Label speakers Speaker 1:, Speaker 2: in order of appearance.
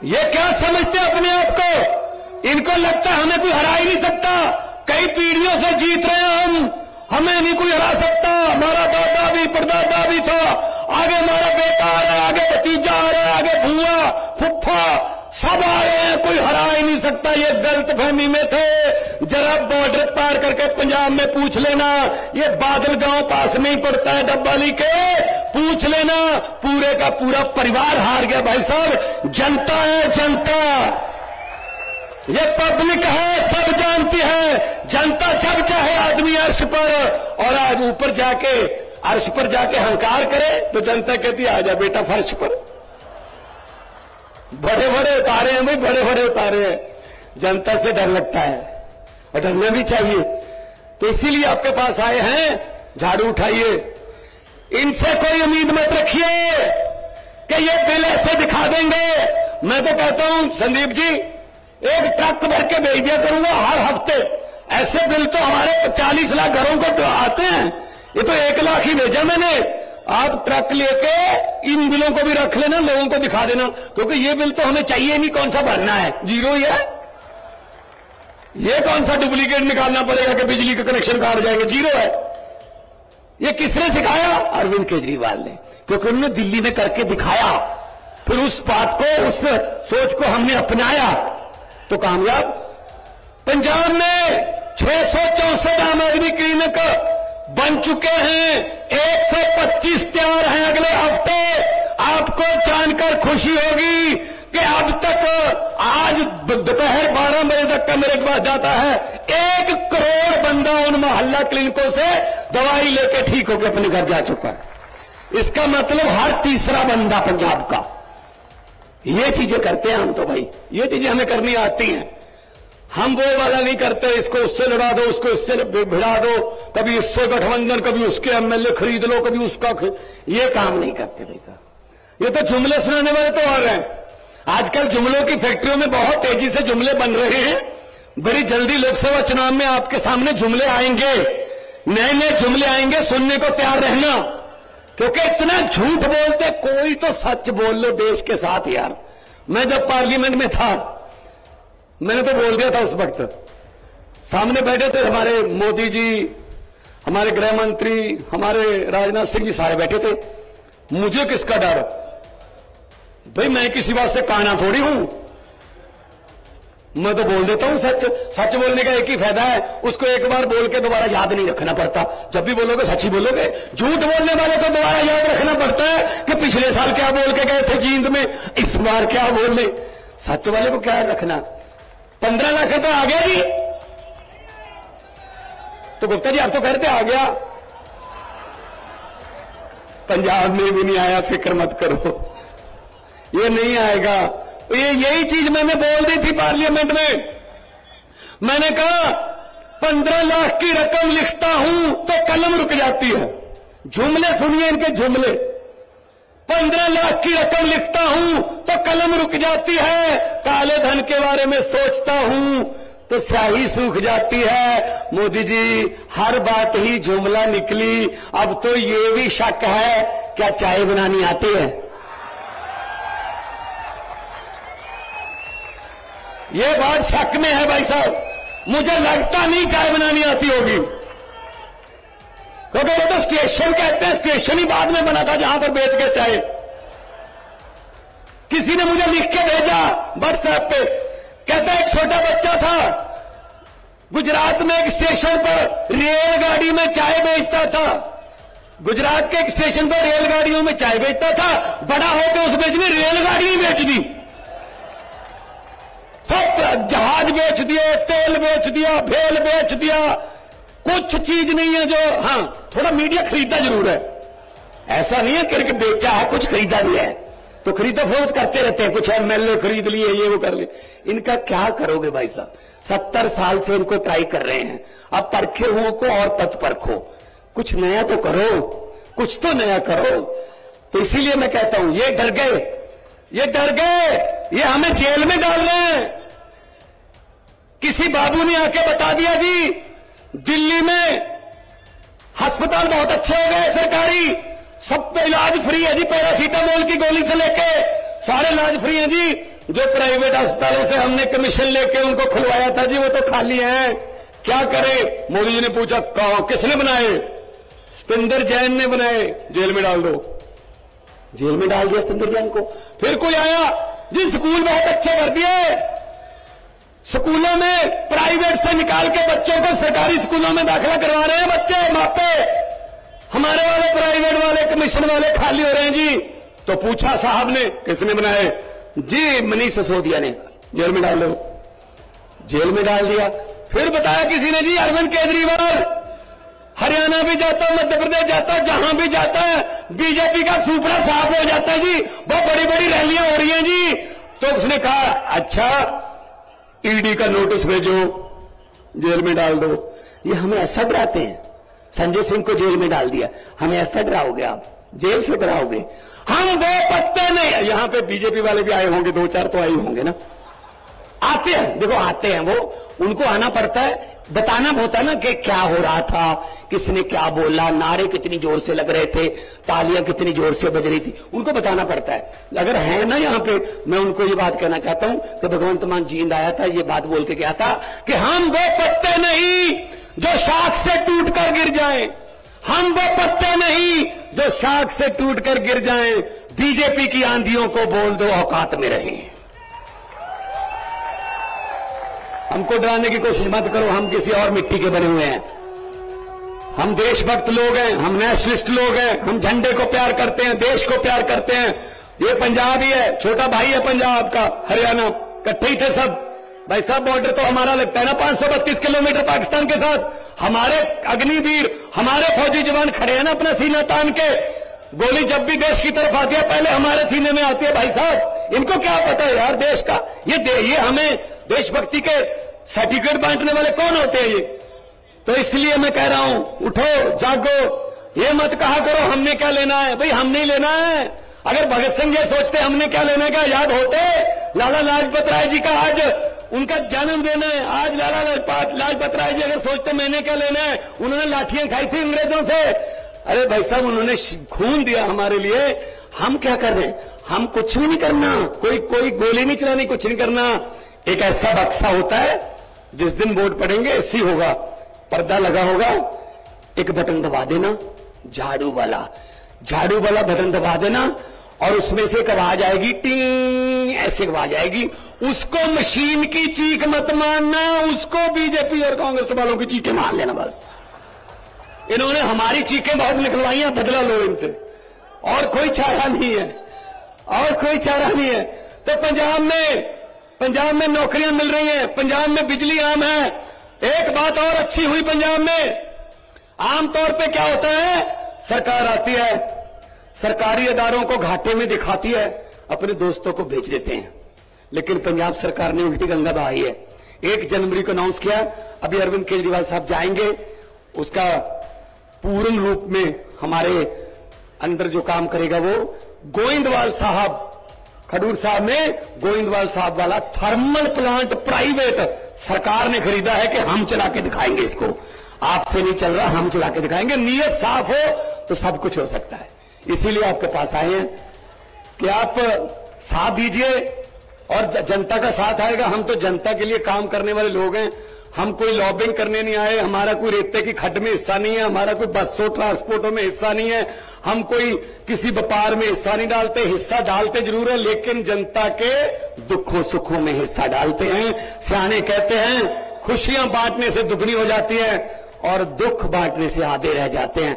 Speaker 1: ये क्या समझते अपने आप को? इनको लगता है हमें कोई हरा ही नहीं सकता। कई पीढ़ियों से जीत रहे हैं हम, हमें नहीं कोई हरा सकता। हमारा दादा भी परदादा भी था, आगे हमारा बेटा आ रहा है, आगे भतीजा आ रहा है, आगे भूआ फुफ्फा सब आ रहे हैं, कोई हरा ही नहीं सकता। ये गलत फहमी में थे। जरा बॉर्डर पार करके पंजाब में पूछ लेना, ये बादल गांव पास में ही पड़ता है डब्बाली के, पूछ लेना, पूरे का पूरा परिवार हार गया भाई साहब। जनता है जनता, ये पब्लिक है, सब जानती है। जनता जब चाहे आदमी अर्श पर, और आज ऊपर जाके अर्श पर जाके हंकार करे तो जनता कहती है आजा बेटा फर्श पर। बड़े बड़े उतारे हैं भाई, बड़े बड़े उतारे हैं। जनता से डर लगता है और डरना भी चाहिए। तो इसीलिए आपके पास आए हैं, झाड़ू उठाइए। इनसे कोई उम्मीद मत रखिए कि ये बिल ऐसे दिखा देंगे। मैं तो कहता हूं संदीप जी, एक ट्रक भर के भेज दिया करूंगा हर हफ्ते। ऐसे बिल तो हमारे 40 लाख घरों को तो आते हैं, ये तो 1 लाख ही भेजा मैंने। आप ट्रक लेके इन बिलों को भी रख लेना, लोगों को दिखा देना, क्योंकि ये बिल तो हमें चाहिए नहीं। कौन सा भरना है? जीरो ही है। ये कौन सा डुप्लीकेट निकालना पड़ेगा कि बिजली के कनेक्शन काट जाएंगे? जीरो है। ये किसने सिखाया? अरविंद केजरीवाल ने, क्योंकि उन्होंने दिल्ली में करके दिखाया। फिर उस बात को, उस सोच को हमने अपनाया तो कामयाब। पंजाब में 664 आम आदमी क्लिनिक बन चुके हैं, 125 तैयार हैं अगले हफ्ते। आपको जानकर खुशी होगी कि अब तक आज दोपहर 12 बजे तक का मेरे पास जाता है 1 करोड़ बंदा उन मोहल्ला क्लिनिकों से दवाई लेके ठीक होकर अपने घर जा चुका है। इसका मतलब हर तीसरा बंदा पंजाब का। ये चीजें करते हैं हम तो भाई, ये चीजें हमें करनी आती हैं। हम वो वाला नहीं करते, इसको उससे लड़ा दो, उसको इससे भिड़ा दो, कभी इससे गठबंधन, कभी उसके एमएलए खरीद लो, कभी उसका ये काम नहीं करते भाई साहब। ये तो जुमले सुनाने वाले तो और हैं। आजकल जुमलों की फैक्ट्रियों में बहुत तेजी से जुमले बन रहे हैं। बड़ी जल्दी लोकसभा चुनाव में आपके सामने जुमले आएंगे, नए नए जुमले आएंगे, सुनने को तैयार रहना। क्योंकि इतना झूठ बोलते, कोई तो सच बोल लो देश के साथ यार। मैं जब पार्लियामेंट में था, मैंने तो बोल दिया था उस वक्त। सामने बैठे थे हमारे मोदी जी, हमारे गृह मंत्री, हमारे राजनाथ सिंह जी, सारे बैठे थे। मुझे किसका डर भाई, मैं किसी बात से काना थोड़ी हूं। मैं तो बोल देता हूं सच। सच बोलने का एक ही फायदा है, उसको एक बार बोल के दोबारा याद नहीं रखना पड़ता। जब भी बोलोगे सच ही बोलोगे। झूठ बोलने वाले को दोबारा याद रखना पड़ता है कि पिछले साल क्या बोल के गए थे जींद में, इस बार क्या बोले। सच वाले को क्या रखना। 15 लाख रुपए आ गया जी, तो गुप्ता जी आप तो कहते आ गया, पंजाब में भी नहीं आया, फिक्र मत करो, ये नहीं आएगा। ये यही चीज मैंने बोल दी थी पार्लियामेंट में। मैंने कहा 15 लाख की रकम लिखता हूं तो कलम रुक जाती है। जुमले सुनिए इनके जुमले। 15 लाख की रकम लिखता हूं तो कलम रुक जाती है, काले धन के बारे में सोचता हूं तो स्याही सूख जाती है। मोदी जी हर बात ही जुमला निकली। अब तो ये भी शक है, क्या चाय बनानी आती है? ये बात शक में है भाई साहब। मुझे लगता नहीं चाय बनानी आती होगी, क्योंकि वो तो स्टेशन कहते हैं, स्टेशन ही बाद में बना था जहां पर बेच के चाय। किसी ने मुझे लिख के भेजा व्हाट्सएप पे, कहता एक छोटा बच्चा था, गुजरात में एक स्टेशन पर रेलगाड़ी में चाय बेचता था। गुजरात के एक स्टेशन पर रेलगाड़ियों में चाय बेचता था, बड़ा होकर उस बेच में रेलगाड़ी ही बेच दी। सब जहाज बेच दिए, तेल बेच दिया, भेल बेच दिया। कुछ चीज नहीं है जो, हाँ थोड़ा मीडिया खरीदा जरूर है। ऐसा नहीं है कि बेचा है, कुछ खरीदा भी है, तो खरीदा फरोख्त करते रहते हैं। कुछ एमएलए खरीद लिए, ये वो कर लिए। इनका क्या करोगे भाई साहब? 70 साल से इनको ट्राई कर रहे हैं। अब परखे हुओं को और पथ परखो, कुछ नया तो करो, कुछ तो नया करो। तो इसीलिए मैं कहता हूं ये डर गए, ये डर गए, ये हमें जेल में डाल रहे हैं। किसी बाबू ने आके बता दिया जी दिल्ली में अस्पताल बहुत अच्छे हो गए सरकारी, सब पे इलाज फ्री है जी, पैरासीटामोल की गोली से लेके सारे इलाज फ्री है जी। जो प्राइवेट अस्पतालों से हमने कमीशन लेके उनको खुलवाया था जी, वो तो खाली हैं, क्या करें? मोदी जी ने पूछा किसने बनाए? सतेंद्र जैन ने बनाए, जेल में डाल दो। जेल में डाल दिया सतेंद्र जैन को। फिर कोई आया जी, स्कूल बहुत अच्छे कर दिए, स्कूलों में प्राइवेट से निकाल के बच्चों को सरकारी स्कूलों में दाखिला करवा रहे हैं बच्चे, मापे। हमारे वाले प्राइवेट वाले कमीशन वाले खाली हो रहे हैं जी। तो पूछा साहब ने किसने बनाए? जी मनीष सिसोदिया ने, जेल में डाल दो। जेल में डाल दिया। फिर बताया किसी ने जी, अरविंद केजरीवाल हरियाणा भी जाता, मध्य प्रदेश जाता, जहां भी जाता है बीजेपी का सुपड़ा साफ हो जाता है जी, बहुत बड़ी बड़ी रैलियां हो रही हैं जी। तो उसने कहा अच्छा ईडी का नोटिस भेजो, जेल में डाल दो। ये हमें ऐसा डराते हैं, संजय सिंह को जेल में डाल दिया, हमें ऐसा डराओगे आप, जेल से डराओगे? हम वो पत्ते नहीं। यहां पे बीजेपी वाले भी आए होंगे, दो चार तो आए होंगे ना, आते हैं, देखो आते हैं वो, उनको आना पड़ता है, बताना होता है ना कि क्या हो रहा था, किसने क्या बोला, नारे कितनी जोर से लग रहे थे, तालियां कितनी जोर से बज रही थी, उनको बताना पड़ता है। अगर है ना यहां पे, मैं उनको ये बात कहना चाहता हूं कि भगवंत मान जींद आया था, ये बात बोल के गया था कि हम वो पत्ते नहीं जो शाख से टूट कर गिर जाएं, हम वो पत्ते नहीं जो शाख से टूट कर गिर जाएं। बीजेपी की आंधियों को बोल दो औकात में रहें। हमको डराने की कोशिश मत करो, हम किसी और मिट्टी के बने हुए हैं। हम देशभक्त लोग हैं, हम नेशनलिस्ट लोग हैं, हम झंडे को प्यार करते हैं, देश को प्यार करते हैं। ये पंजाब ही है, छोटा भाई है पंजाब का, हरियाणा, इकट्ठे ही थे सब। भाई साहब बॉर्डर तो हमारा लगता है ना 532 किलोमीटर पाकिस्तान के साथ। हमारे अग्निवीर, हमारे फौजी जवान खड़े हैं ना अपना सीना तान के। गोली जब भी देश की तरफ आती है पहले हमारे सीने में आती है भाई साहब। इनको क्या पता है यार देश का? ये हमें देशभक्ति के सर्टिफिकेट बांटने वाले कौन होते हैं ये? तो इसलिए मैं कह रहा हूं, उठो जागो, ये मत कहा करो हमने क्या लेना है। भाई हम नहीं लेना है। अगर भगत सिंह ये सोचते हमने क्या लेना है, क्या याद होते लाला लाजपत राय जी का आज उनका जन्मदिन है। आज लाला लाजपत राय जी अगर सोचते मैंने क्या लेना है, उन्होंने लाठियां खाई थी अंग्रेजों से। अरे भाई साहब उन्होंने खून दिया हमारे लिए। हम क्या कर रहे हैं? हम कुछ भी नहीं करना, कोई गोली नहीं चलानी, कुछ नहीं करना। एक ऐसा बक्सा होता है जिस दिन वोट पड़ेंगे ऐसी होगा, पर्दा लगा होगा, एक बटन दबा देना, झाड़ू वाला बटन दबा देना और उसमें से एक आवाज आएगी, टी ऐसी आवाज आएगी। उसको मशीन की चीख मत मानना, उसको बीजेपी और कांग्रेस वालों की चीखें मान लेना बस। इन्होंने हमारी चीखें बहुत निकलवाई हैं, बदला लो इनसे, और कोई चारा नहीं है, और कोई चारा नहीं है। तो पंजाब में नौकरियां मिल रही हैं, पंजाब में बिजली आम है। एक बात और अच्छी हुई पंजाब में, आमतौर पे क्या होता है, सरकार आती है, सरकारी इदारों को घाटे में दिखाती है, अपने दोस्तों को भेज देते हैं। लेकिन पंजाब सरकार ने उल्टी गंगा बहाई है। 1 जनवरी को अनाउंस किया, अभी अरविंद केजरीवाल साहब जाएंगे, उसका पूर्ण रूप में हमारे अंदर जो काम करेगा वो गोविंदवाल साहब, खडूर साहब ने गोविंदवाल साहब वाला थर्मल प्लांट प्राइवेट सरकार ने खरीदा है कि हम चला के दिखाएंगे इसको। आपसे नहीं चल रहा, हम चला के दिखाएंगे। नीयत साफ हो तो सब कुछ हो सकता है। इसीलिए आपके पास आए हैं कि आप साथ दीजिए और जनता का साथ आएगा। हम तो जनता के लिए काम करने वाले लोग हैं, हम कोई लॉबिंग करने नहीं आए, हमारा कोई रेते की खड्ड में हिस्सा नहीं है, हमारा कोई बसों ट्रांसपोर्टों में हिस्सा नहीं है, हम कोई किसी व्यापार में हिस्सा नहीं डालते। हिस्सा डालते जरूर है लेकिन जनता के दुखों सुखों में हिस्सा डालते हैं। सियाने कहते हैं खुशियां बांटने से दुगनी हो जाती है और दुख बांटने से आधे रह जाते हैं।